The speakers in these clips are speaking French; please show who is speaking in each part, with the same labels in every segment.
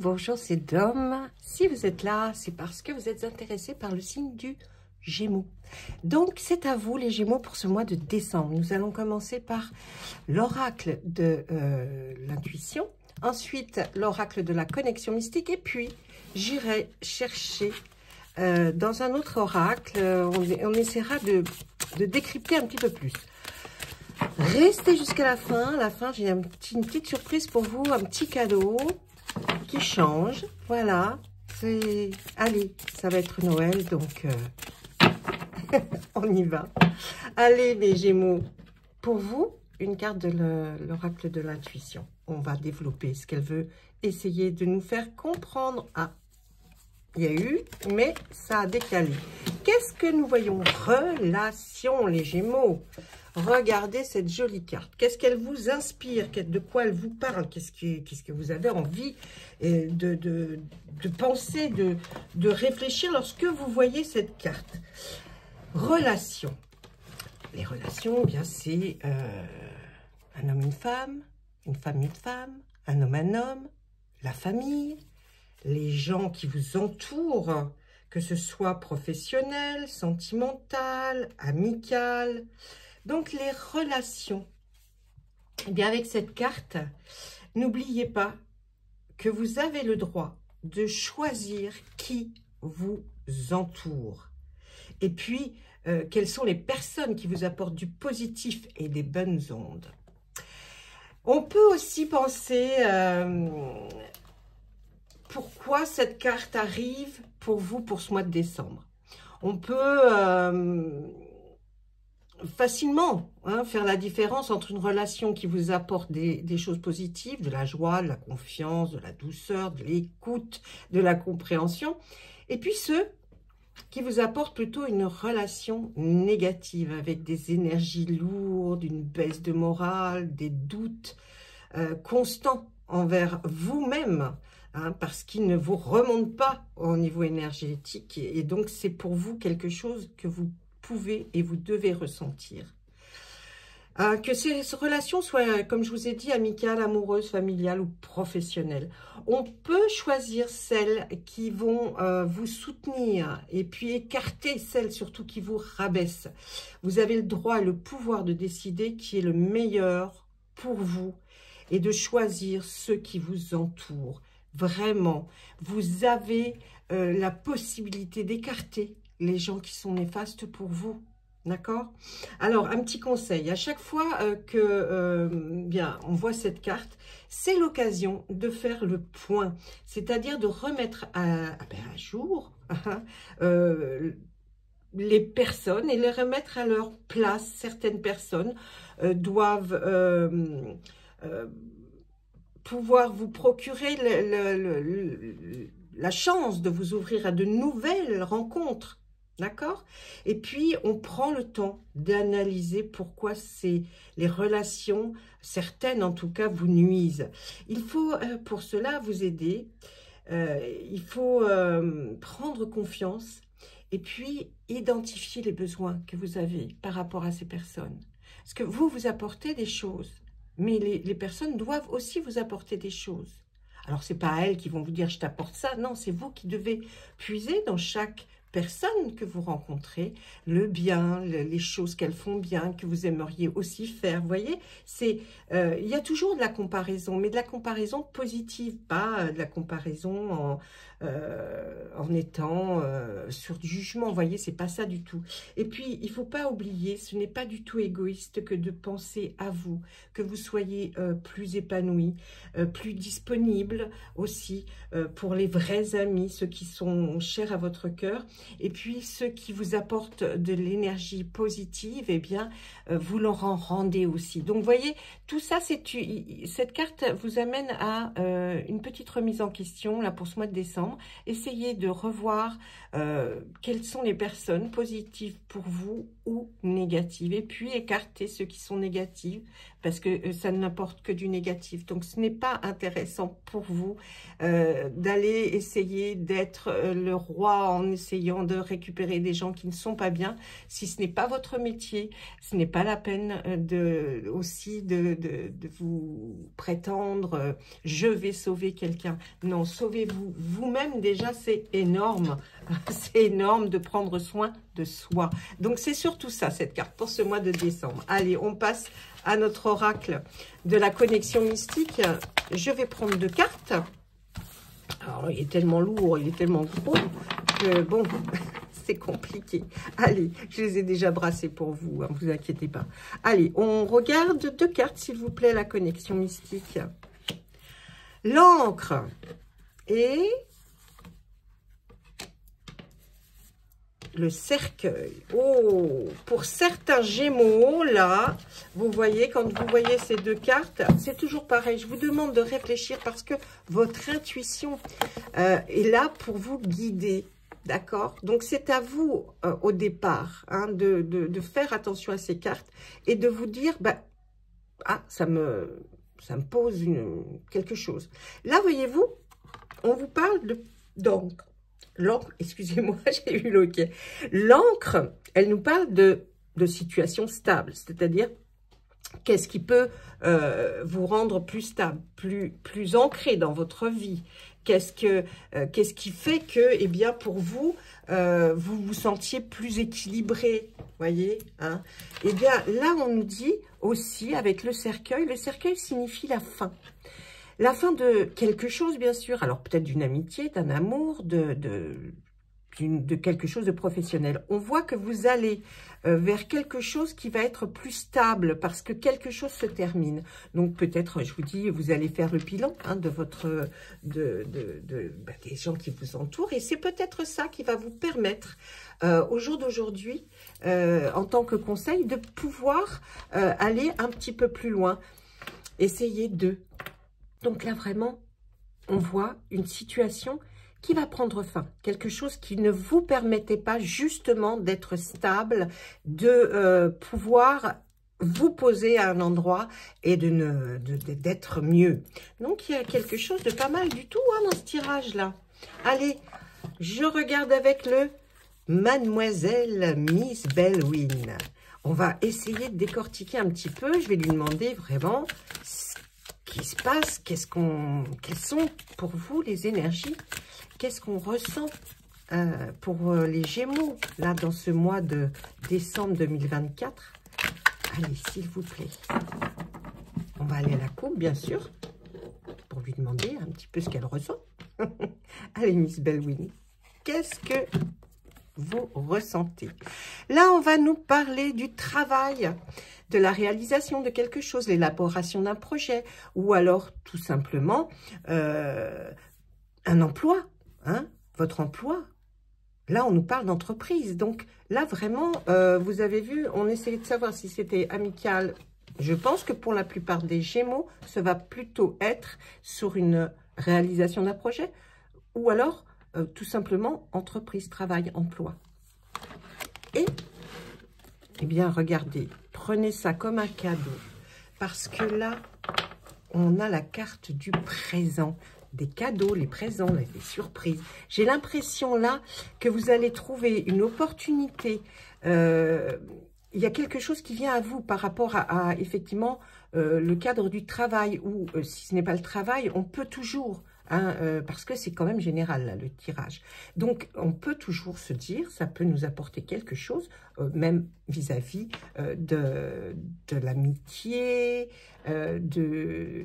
Speaker 1: bonjour, c'est Dom. Si vous êtes là, c'est parce que vous êtes intéressé par le signe du Gémeaux. Donc, c'est à vous les Gémeaux pour ce mois de décembre. Nous allons commencer par l'oracle de l'intuition, ensuite l'oracle de la connexion mystique, et puis j'irai chercher dans un autre oracle, on essaiera de décrypter un petit peu plus. Restez jusqu'à la fin. À la fin, j'ai une petite surprise pour vous, un petit cadeau qui change. Voilà. Allez, ça va être Noël, donc on y va. Allez, les Gémeaux, pour vous, une carte de l'oracle de l'intuition. On va développer ce qu'elle veut essayer de nous faire comprendre. Ah, il y a eu, mais ça a décalé. Qu'est-ce que nous voyons? Relation, les Gémeaux. Regardez cette jolie carte. Qu'est-ce qu'elle vous inspire? De quoi elle vous parle? Qu'est-ce que vous avez envie de penser, de réfléchir lorsque vous voyez cette carte? Relation. Les relations, eh bien, c'est un homme, une femme, une femme, un homme, la famille, les gens qui vous entourent, que ce soit professionnel, sentimental, amical. Donc, les relations. Eh bien, avec cette carte, n'oubliez pas que vous avez le droit de choisir qui vous entoure. Et puis, quelles sont les personnes qui vous apportent du positif et des bonnes ondes. On peut aussi penser pourquoi cette carte arrive pour vous pour ce mois de décembre. On peut facilement faire la différence entre une relation qui vous apporte des choses positives, de la joie, de la confiance, de la douceur, de l'écoute, de la compréhension, et puis ceux qui vous apportent plutôt une relation négative avec des énergies lourdes, une baisse de morale, des doutes constants envers vous-même, parce qu'ils ne vous remontent pas au niveau énergétique, et donc c'est pour vous quelque chose que vous pouvez et vous devez ressentir. Que ces relations soient, comme je vous ai dit, amicales, amoureuses, familiales ou professionnelles. On peut choisir celles qui vont vous soutenir et puis écarter celles surtout qui vous rabaissent. Vous avez le droit et le pouvoir de décider qui est le meilleur pour vous et de choisir ceux qui vous entourent. Vraiment, vous avez la possibilité d'écarter les gens qui sont néfastes pour vous. D'accord? Alors, un petit conseil. À chaque fois bien, on voit cette carte, c'est l'occasion de faire le point. C'est-à-dire de remettre à jour les personnes et les remettre à leur place. Certaines personnes doivent pouvoir vous procurer la chance de vous ouvrir à de nouvelles rencontres. D'accord? Et puis, on prend le temps d'analyser pourquoi les relations, certaines en tout cas, vous nuisent. Il faut pour cela vous aider. Il faut prendre confiance et puis identifier les besoins que vous avez par rapport à ces personnes. Parce que vous apportez des choses, mais les personnes doivent aussi vous apporter des choses. Alors, ce n'est pas elles qui vont vous dire « je t'apporte ça ». Non, c'est vous qui devez puiser dans chaque personne que vous rencontrez, le bien, les choses qu'elles font bien, que vous aimeriez aussi faire. Vous voyez, il y a toujours de la comparaison, mais de la comparaison positive, pas de la comparaison en étant sur du jugement. Vous voyez, c'est pas ça du tout. Et puis, il faut pas oublier, ce n'est pas du tout égoïste que de penser à vous, que vous soyez plus épanoui, plus disponible aussi pour les vrais amis, ceux qui sont chers à votre cœur. Et puis, ceux qui vous apportent de l'énergie positive, eh bien, vous leur en rendez aussi. Donc, vous voyez, tout ça, cette carte vous amène à une petite remise en question, là, pour ce mois de décembre. Essayez de revoir quelles sont les personnes positives pour vous ou négatives. Et puis, écartez ceux qui sont négatives, parce que ça n'apporte que du négatif. Donc, ce n'est pas intéressant pour vous d'aller essayer d'être le roi en essayant de récupérer des gens qui ne sont pas bien. Si ce n'est pas votre métier, ce n'est pas la peine de vous prétendre « je vais sauver quelqu'un ». Non, sauvez-vous vous-même déjà, c'est énorme. C'est énorme de prendre soin de soi. Donc, c'est surtout ça, cette carte, pour ce mois de décembre. Allez, on passe à notre oracle de la connexion mystique. Je vais prendre 2 cartes. Alors, il est tellement lourd, il est tellement gros que, bon, c'est compliqué. Allez, je les ai déjà brassés pour vous, hein, vous inquiétez pas. Allez, on regarde 2 cartes, s'il vous plaît, la connexion mystique. L'encre et le cercueil. Oh, pour certains Gémeaux, là, vous voyez, quand vous voyez ces 2 cartes, c'est toujours pareil. Je vous demande de réfléchir parce que votre intuition est là pour vous guider. D'accord? Donc, c'est à vous, au départ, hein, de faire attention à ces cartes et de vous dire, bah, ah, ça me pose quelque chose. Là, voyez-vous, on vous parle d'encre. L'encre, excusez-moi, j'ai eu l'ok. L'encre, elle nous parle de situation stable, c'est-à-dire qu'est-ce qui peut vous rendre plus stable, plus ancré dans votre vie. Qu'est-ce qui fait que, eh bien, pour vous, vous vous sentiez plus équilibré, voyez, hein? Eh bien, là, on nous dit aussi, avec le cercueil signifie la fin. La fin de quelque chose, bien sûr. Alors, peut-être d'une amitié, d'un amour, de quelque chose de professionnel. On voit que vous allez vers quelque chose qui va être plus stable parce que quelque chose se termine. Donc, peut-être, je vous dis, vous allez faire le bilan, hein, de votre, des gens qui vous entourent. Et c'est peut-être ça qui va vous permettre, au jour d'aujourd'hui, en tant que conseil, de pouvoir aller un petit peu plus loin. Essayez de... Donc là, vraiment, on voit une situation qui va prendre fin. Quelque chose qui ne vous permettait pas justement d'être stable, de pouvoir vous poser à un endroit et d'être mieux. Donc, il y a quelque chose de pas mal du tout, hein, dans ce tirage-là. Allez, je regarde avec le Mademoiselle Miss Bellwin. On va essayer de décortiquer un petit peu. Je vais lui demander vraiment... qui se passe, quelles sont pour vous les énergies, qu'est-ce qu'on ressent pour les Gémeaux, là, dans ce mois de décembre 2024. Allez, s'il vous plaît. On va aller à la coupe, bien sûr, pour lui demander un petit peu ce qu'elle ressent. Allez, Miss Bellwin, qu'est-ce que vous ressentez? Là, on va nous parler du travail, de la réalisation de quelque chose, l'élaboration d'un projet, ou alors tout simplement un emploi, hein, votre emploi. Là, on nous parle d'entreprise. Donc là, vraiment, vous avez vu, on essayait de savoir si c'était amical. Je pense que pour la plupart des Gémeaux, ça va plutôt être sur une réalisation d'un projet, ou alors tout simplement entreprise, travail, emploi. Et, eh bien, regardez, prenez ça comme un cadeau, parce que là, on a la carte du présent, des cadeaux, les présents, les surprises. J'ai l'impression là que vous allez trouver une opportunité. Il y a quelque chose qui vient à vous par rapport à effectivement, le cadre du travail, ou si ce n'est pas le travail, on peut toujours... Hein, parce que c'est quand même général, là, le tirage. Donc, on peut toujours se dire, ça peut nous apporter quelque chose, même vis-à-vis de l'amitié, de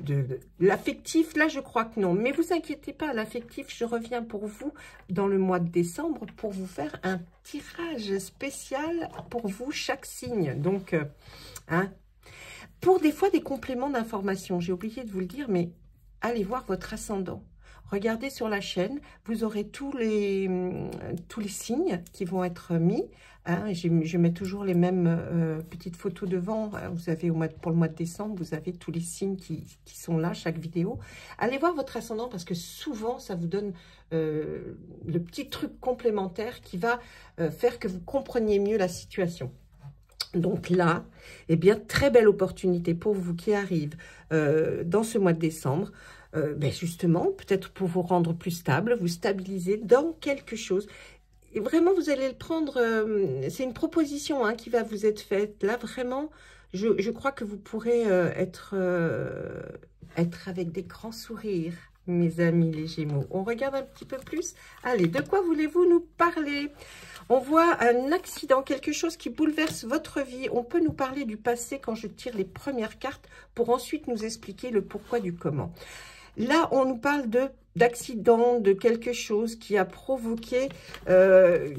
Speaker 1: l'affectif. Là, je crois que non. Mais vous inquiétez pas, l'affectif, je reviens pour vous dans le mois de décembre pour vous faire un tirage spécial pour vous, chaque signe. Donc, hein, pour des fois, des compléments d'information. J'ai oublié de vous le dire, mais allez voir votre ascendant. Regardez sur la chaîne, vous aurez tous les signes qui vont être mis. Hein, je mets toujours les mêmes petites photos devant. Vous avez pour le mois de décembre, vous avez tous les signes qui sont là, chaque vidéo. Allez voir votre ascendant parce que souvent, ça vous donne le petit truc complémentaire qui va faire que vous compreniez mieux la situation. Donc là, eh bien, très belle opportunité pour vous qui arrive dans ce mois de décembre. Ben justement, peut-être pour vous rendre plus stable, vous stabiliser dans quelque chose. Et vraiment, vous allez le prendre, c'est une proposition hein, qui va vous être faite. Là, vraiment, je crois que vous pourrez être avec des grands sourires, mes amis les Gémeaux. On regarde un petit peu plus. Allez, de quoi voulez-vous nous parler? On voit un accident, quelque chose qui bouleverse votre vie. On peut nous parler du passé quand je tire les premières cartes pour ensuite nous expliquer le pourquoi du comment. Là, on nous parle d'accident, de quelque chose qui a provoqué,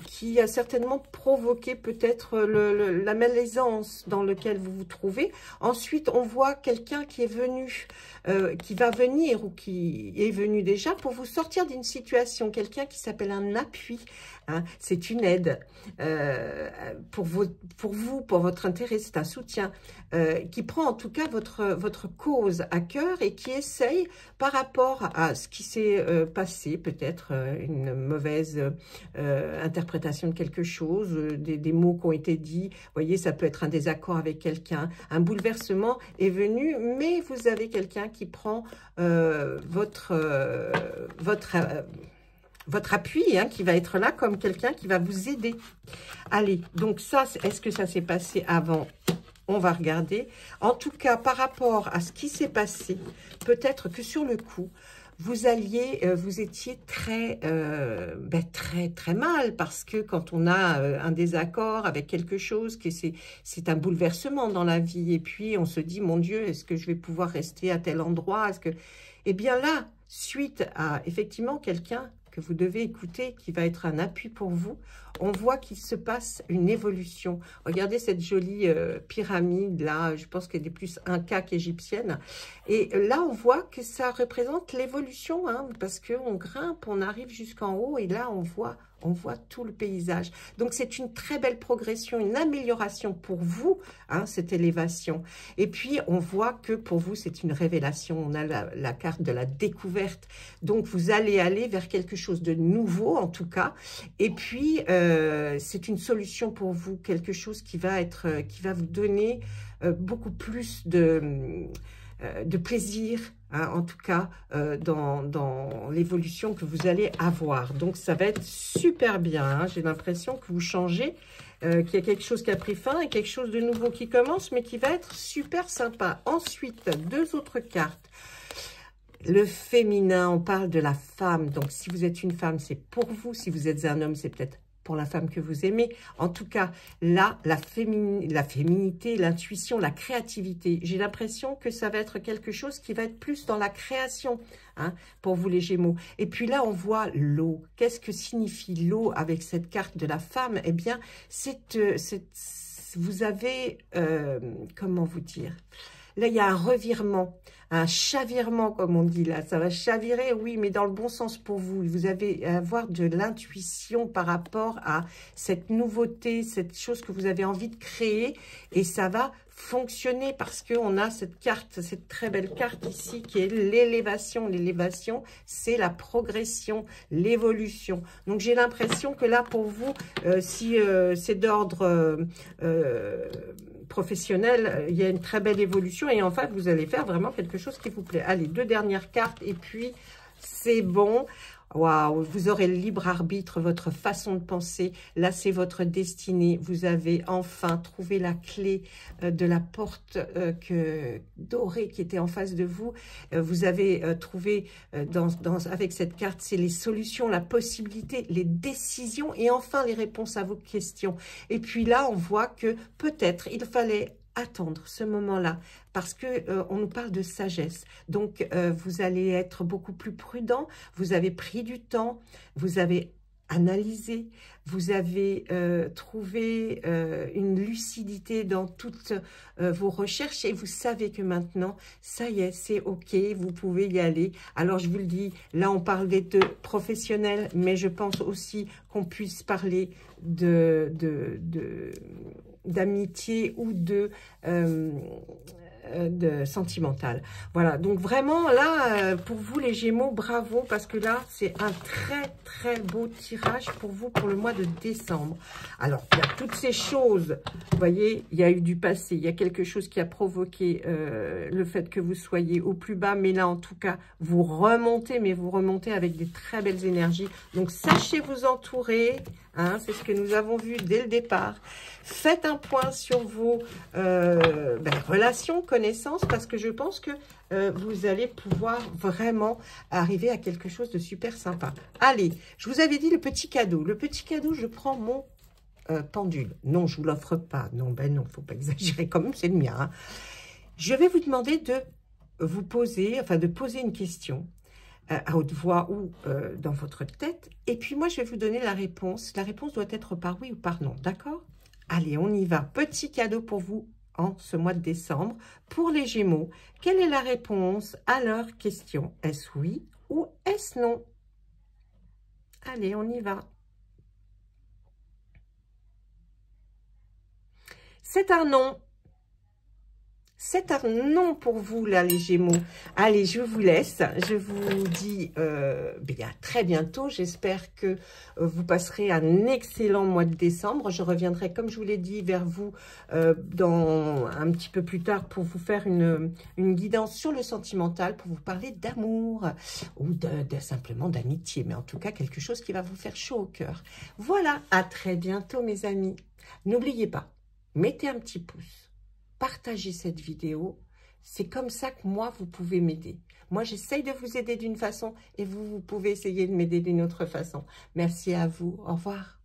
Speaker 1: qui a certainement provoqué peut-être la malaisance dans laquelle vous vous trouvez. Ensuite, on voit quelqu'un qui est venu, qui va venir ou qui est venu déjà pour vous sortir d'une situation. Quelqu'un qui s'appelle un appui. Hein, c'est une aide pour vous, pour votre intérêt. C'est un soutien qui prend en tout cas votre cause à cœur et qui essaye par rapport à ce qui s'est passé, peut-être une mauvaise interprétation de quelque chose, des mots qui ont été dits. Vous voyez, ça peut être un désaccord avec quelqu'un. Un bouleversement est venu, mais vous avez quelqu'un qui prend votre appui, hein, qui va être là comme quelqu'un qui va vous aider. Allez, donc ça, est-ce que ça s'est passé avant ? On va regarder. En tout cas, par rapport à ce qui s'est passé, peut-être que sur le coup, vous étiez très mal, parce que quand on a un désaccord avec quelque chose, que c'est un bouleversement dans la vie, et puis on se dit, mon Dieu, est-ce que je vais pouvoir rester à tel endroit? Eh bien là, suite à effectivement quelqu'un que vous devez écouter, qui va être un appui pour vous, on voit qu'il se passe une évolution. Regardez cette jolie pyramide là, je pense qu'elle est plus inca qu'égyptienne. Et là, on voit que ça représente l'évolution, hein, parce qu'on grimpe, on arrive jusqu'en haut, et là, on voit tout le paysage. Donc, c'est une très belle progression, une amélioration pour vous, hein, cette élévation. Et puis, on voit que pour vous, c'est une révélation. On a la carte de la découverte. Donc, vous allez aller vers quelque chose de nouveau, en tout cas. Et puis, c'est une solution pour vous, quelque chose qui va vous donner beaucoup plus de plaisir, hein, en tout cas dans l'évolution que vous allez avoir. Donc ça va être super bien, hein. J'ai l'impression que vous changez, qu'il y a quelque chose qui a pris fin et quelque chose de nouveau qui commence, mais qui va être super sympa. Ensuite, deux autres cartes. Le féminin, on parle de la femme. Donc si vous êtes une femme, c'est pour vous. Si vous êtes un homme, c'est peut-être pour la femme que vous aimez. En tout cas, là, la féminité, l'intuition, la créativité, j'ai l'impression que ça va être quelque chose qui va être plus dans la création, hein, pour vous les Gémeaux. Et puis là, on voit l'eau. Qu'est-ce que signifie l'eau avec cette carte de la femme? Eh bien, vous avez, comment vous dire? Là, il y a un revirement, un chavirement, comme on dit là. Ça va chavirer, oui, mais dans le bon sens pour vous. Vous allez avoir de l'intuition par rapport à cette nouveauté, cette chose que vous avez envie de créer. Et ça va fonctionner parce qu'on a cette carte, cette très belle carte ici qui est l'élévation. L'élévation, c'est la progression, l'évolution. Donc, j'ai l'impression que là, pour vous, si c'est d'ordre professionnel, il y a une très belle évolution et en fait, vous allez faire vraiment quelque chose qui vous plaît. Allez, deux dernières cartes et puis c'est bon. Waouh, vous aurez le libre arbitre, votre façon de penser. Là, c'est votre destinée. Vous avez enfin trouvé la clé de la porte dorée qui était en face de vous. Vous avez trouvé avec cette carte, c'est les solutions, la possibilité, les décisions et enfin les réponses à vos questions. Et puis là, on voit que peut-être il fallait attendre ce moment-là parce que on nous parle de sagesse. Donc, vous allez être beaucoup plus prudent. Vous avez pris du temps. Vous avez analysé. Vous avez trouvé une lucidité dans toutes vos recherches et vous savez que maintenant, ça y est, c'est OK. Vous pouvez y aller. Alors, je vous le dis, là, on parle des deux professionnels, mais je pense aussi qu'on puisse parler d'amitié ou sentimental. Voilà, donc vraiment là, pour vous les Gémeaux, bravo, parce que là, c'est un très beau tirage pour vous pour le mois de décembre. Alors, il y a toutes ces choses, vous voyez, il y a eu du passé, il y a quelque chose qui a provoqué le fait que vous soyez au plus bas, mais là, en tout cas, vous remontez, mais vous remontez avec des très belles énergies. Donc, sachez vous entourer, hein, c'est ce que nous avons vu dès le départ. Faites un point sur vos relations, connaissances, parce que je pense que vous allez pouvoir vraiment arriver à quelque chose de super sympa. Allez, je vous avais dit le petit cadeau. Le petit cadeau, je prends mon pendule. Non, je ne vous l'offre pas. Non, ben non, il ne faut pas exagérer quand même, c'est le mien. Hein. Je vais vous demander de vous poser, enfin de poser une question à haute voix ou dans votre tête. Et puis moi, je vais vous donner la réponse. La réponse doit être par oui ou par non, d'accord ? Allez, on y va. Petit cadeau pour vous en ce mois de décembre. Pour les Gémeaux, quelle est la réponse à leur question? Est-ce oui ou est-ce non? Allez, on y va. C'est un non. C'est un non pour vous, là, les Gémeaux. Allez, je vous laisse. Je vous dis à très bientôt. J'espère que vous passerez un excellent mois de décembre. Je reviendrai, comme je vous l'ai dit, vers vous un petit peu plus tard pour vous faire une guidance sur le sentimental, pour vous parler d'amour ou simplement d'amitié. Mais en tout cas, quelque chose qui va vous faire chaud au cœur. Voilà, à très bientôt, mes amis. N'oubliez pas, mettez un petit pouce. Partagez cette vidéo, c'est comme ça que moi, vous pouvez m'aider. Moi, j'essaye de vous aider d'une façon et vous pouvez essayer de m'aider d'une autre façon. Merci à vous, au revoir.